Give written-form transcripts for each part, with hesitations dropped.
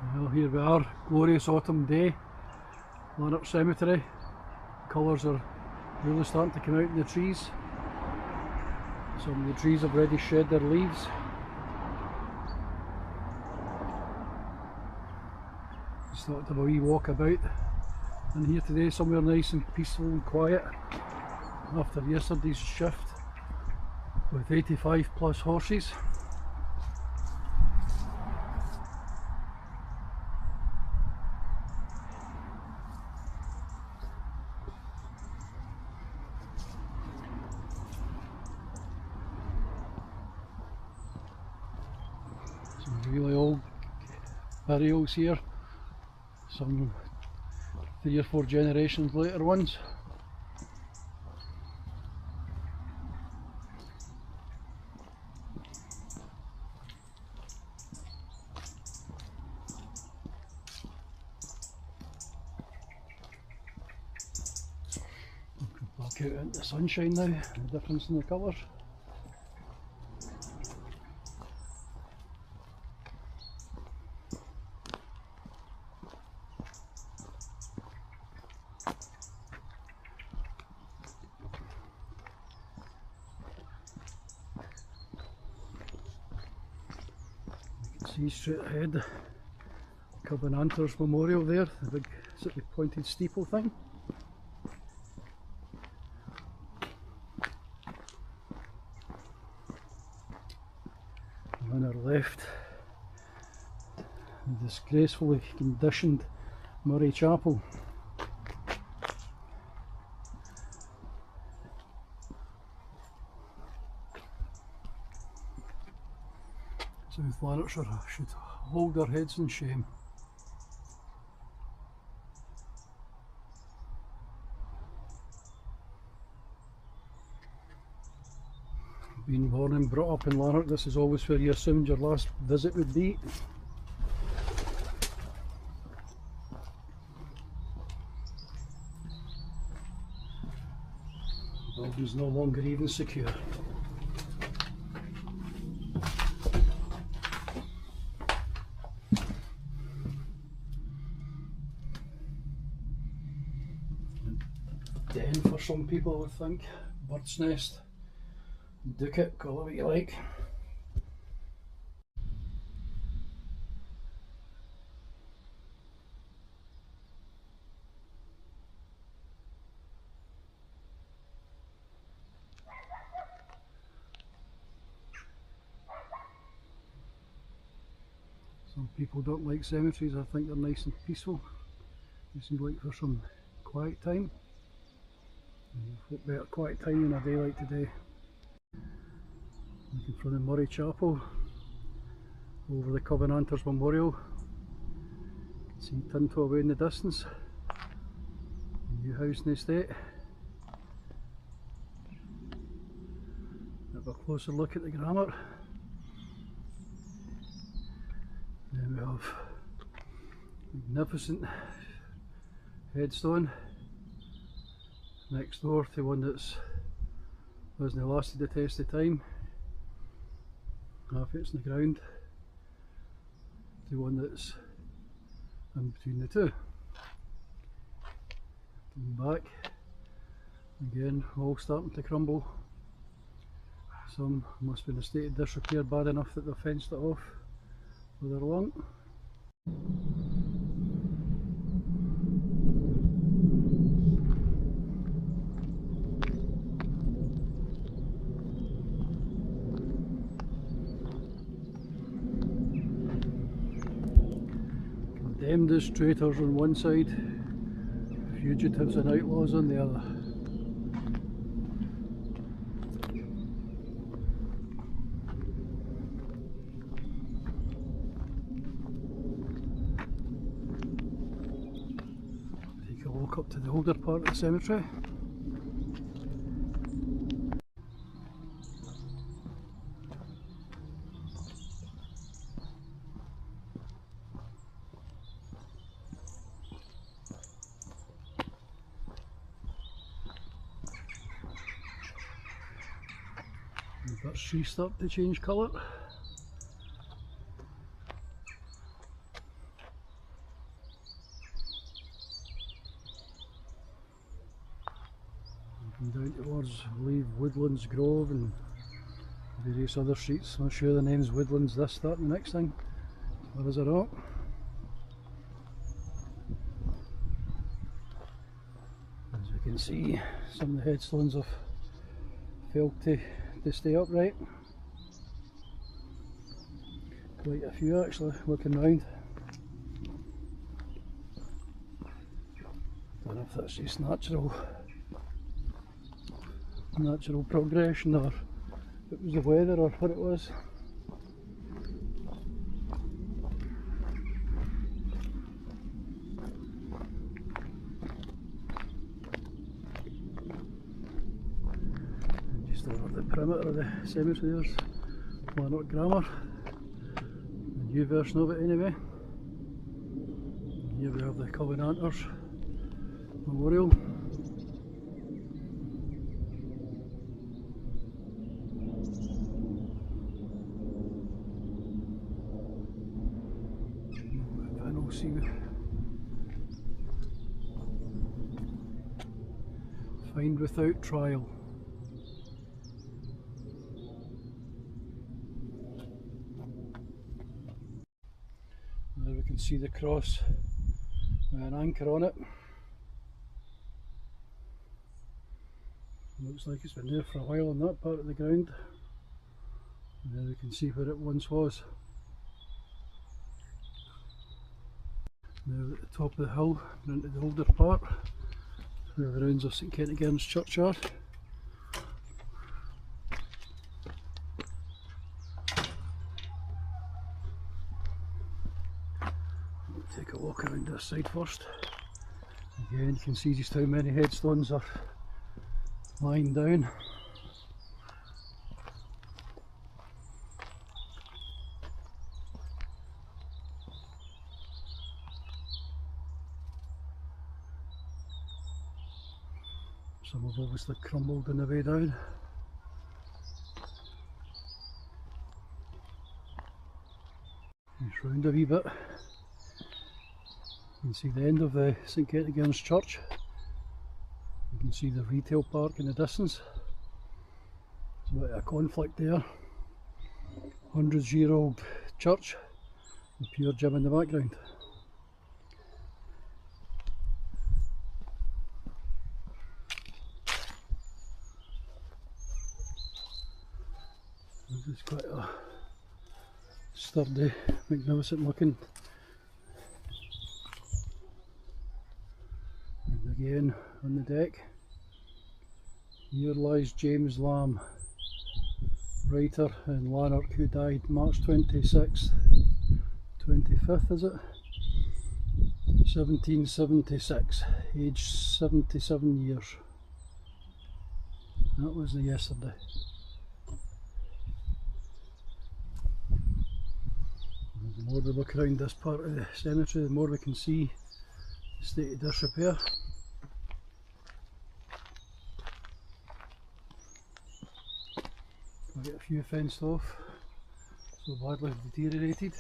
Well, here we are, glorious autumn day, Lanark Cemetery. Colours are really starting to come out in the trees. Some of the trees have already shed their leaves. Just thought to have a wee walk about in here today, somewhere nice and peaceful and quiet after yesterday's shift with 85 plus horses. Some really old burials here, some 3 or 4 generations later ones. Back out into the sunshine now, the difference in the colours. See straight ahead, Covenanters Memorial there, the big city pointed steeple thing. And on our left, the disgracefully conditioned Murray Chapel. South Lanarkshire should hold their heads in shame. Being born and brought up in Lanark, this is always where you assumed your last visit would be. The building's no longer even secure. Den for some people, I would think. Bird's nest. Duke it, call it what you like. Some people don't like cemeteries, I think they're nice and peaceful. They seem like for some quiet time. What better quiet time in a day like today. Looking from the Murray Chapel over the Covenanters Memorial. You can see Tinto away in the distance. The new house in the estate. Have a closer look at the grammar. Then we have magnificent headstone next door to one that's hasn't lasted the test of time. Half it's in the ground to one that's in between the two. And back again, all starting to crumble. Some must be in a state of disrepair bad enough that they've fenced it off further along. Condemned as traitors on one side, fugitives and outlaws on the other. Take a walk up to the older part of the cemetery. The birch trees start to change colour. and down towards, I believe, Woodlands Grove and various other streets. I'm not sure the name's Woodlands this, that and the next thing. Or is it not? As we can see, some of the headstones have failed to stay upright. Quite a few actually, looking round. Don't know if that's just natural progression or it was the weather or what it was. And just over the perimeter of the cemetery there's Lanark Grammar, the new version of it anyway. Here we have the Covenanters Memorial. Fined without trial. There we can see the cross with an anchor on it. Looks like it's been there for a while on that part of the ground. And there we can see where it once was. Now at the top of the hill, we're into the older part, where the ruins of St Kentigern's churchyard. We'll take a walk around this side first. Again, you can see just how many headstones are lying down. Some have obviously crumbled on the way down. Just round a wee bit. You can see the end of the St Kentigern's church. You can see the retail park in the distance. There's a bit of a conflict there. 100-year-old church, the pure gym in the background. This is quite a sturdy, magnificent looking. And again on the deck, here lies James Lamb, writer in Lanark, who died March 26th, 25th is it? 1776, aged 77 years. That was the yesterday. The more we look around this part of the cemetery, the more we can see the state of disrepair. Quite a few fenced off, so badly deteriorated.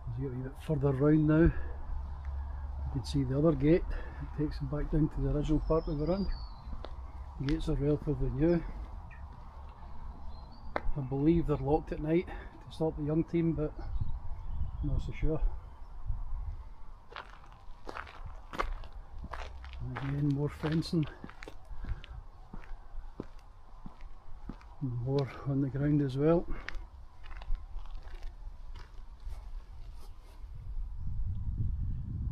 As you get a wee bit further round now, you can see the other gate. It takes them back down to the original part we were in. The gates are relatively new. I believe they're locked at night to stop the young team, but I'm not so sure. And again, more fencing. And more on the ground as well.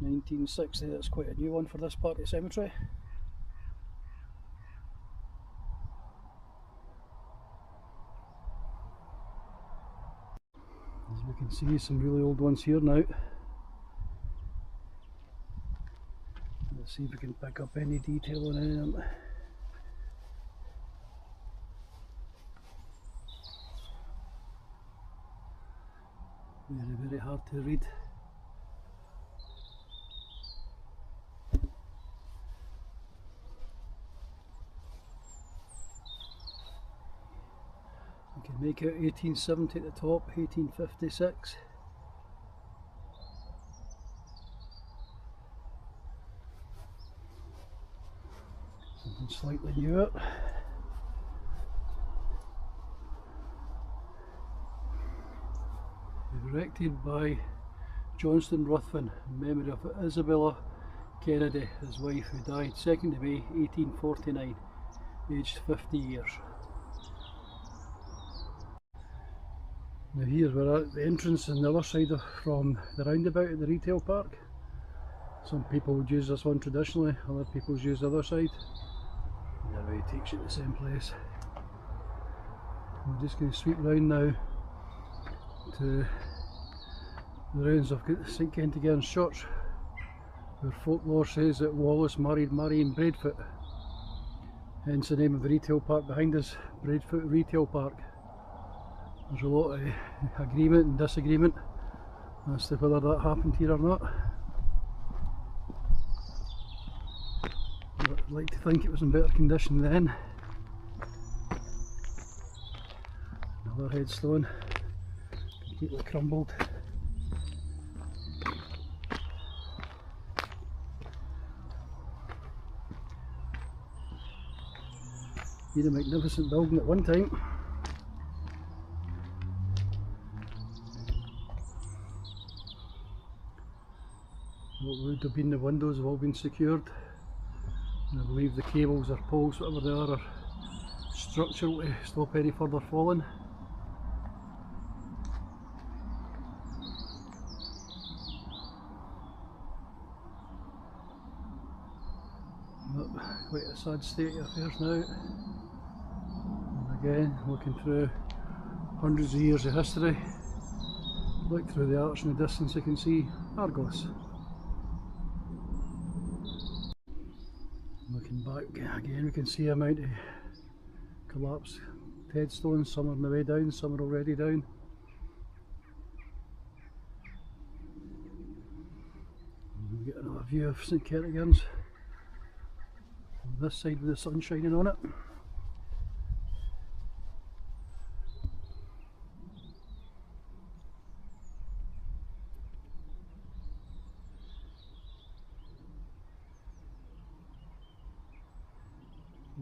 (1960), that's quite a new one for this part of the cemetery. As we can see, some really old ones here now. Let's see if we can pick up any detail on any of them. Very, very hard to read. can make out 1870 at the top, 1856. Something slightly newer. Erected by Johnston Ruthven in memory of Isabella Kennedy, his wife, who died 2nd of May 1849, aged 50 years. Now here we're at the entrance on the other side from the roundabout at the retail park. Some people would use this one traditionally, other people use the other side. And that way it takes you to the same place. We're just going to sweep round now to the ruins of St Kentigern's Church, where folklore says that Wallace married Marion Braidfoot, hence the name of the retail park behind us, Braidfoot Retail Park. There's a lot of agreement and disagreement as to whether that happened here or not. But I'd like to think it was in better condition then. Another headstone, completely crumbled. Been a magnificent building at one time. What would have been the windows have all been secured, and I believe the cables or poles, whatever they are structural to stop any further falling. But quite a sad state of affairs now. And again, looking through hundreds of years of history. Look through the arch in the distance, you can see Argos. Looking back again, we can see the amount of collapsed headstones. Some are on the way down, some are already down. And we get another view of St Kentigern's on this side with the sun shining on it.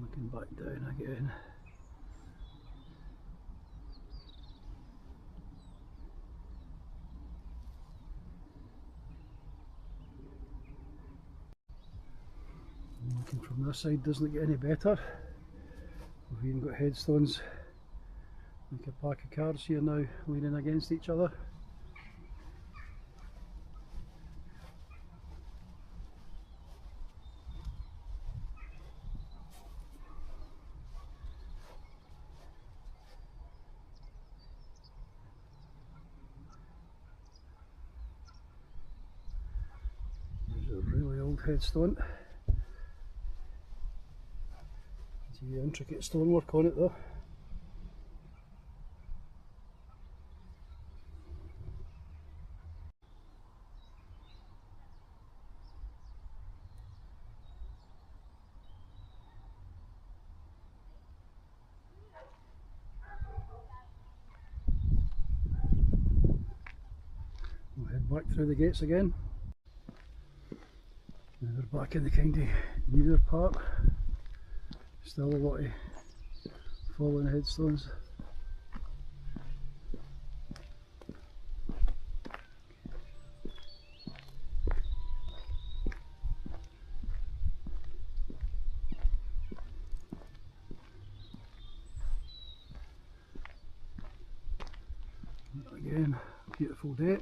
Looking back down again. Looking from this side doesn't get any better. We've even got headstones like a pack of cards here now leaning against each other. There's a really old headstone. See the intricate stonework on it though. We'll head back through the gates again. Now we're back in the kind of newer part. Still a lot of fallen headstones. Again, beautiful day.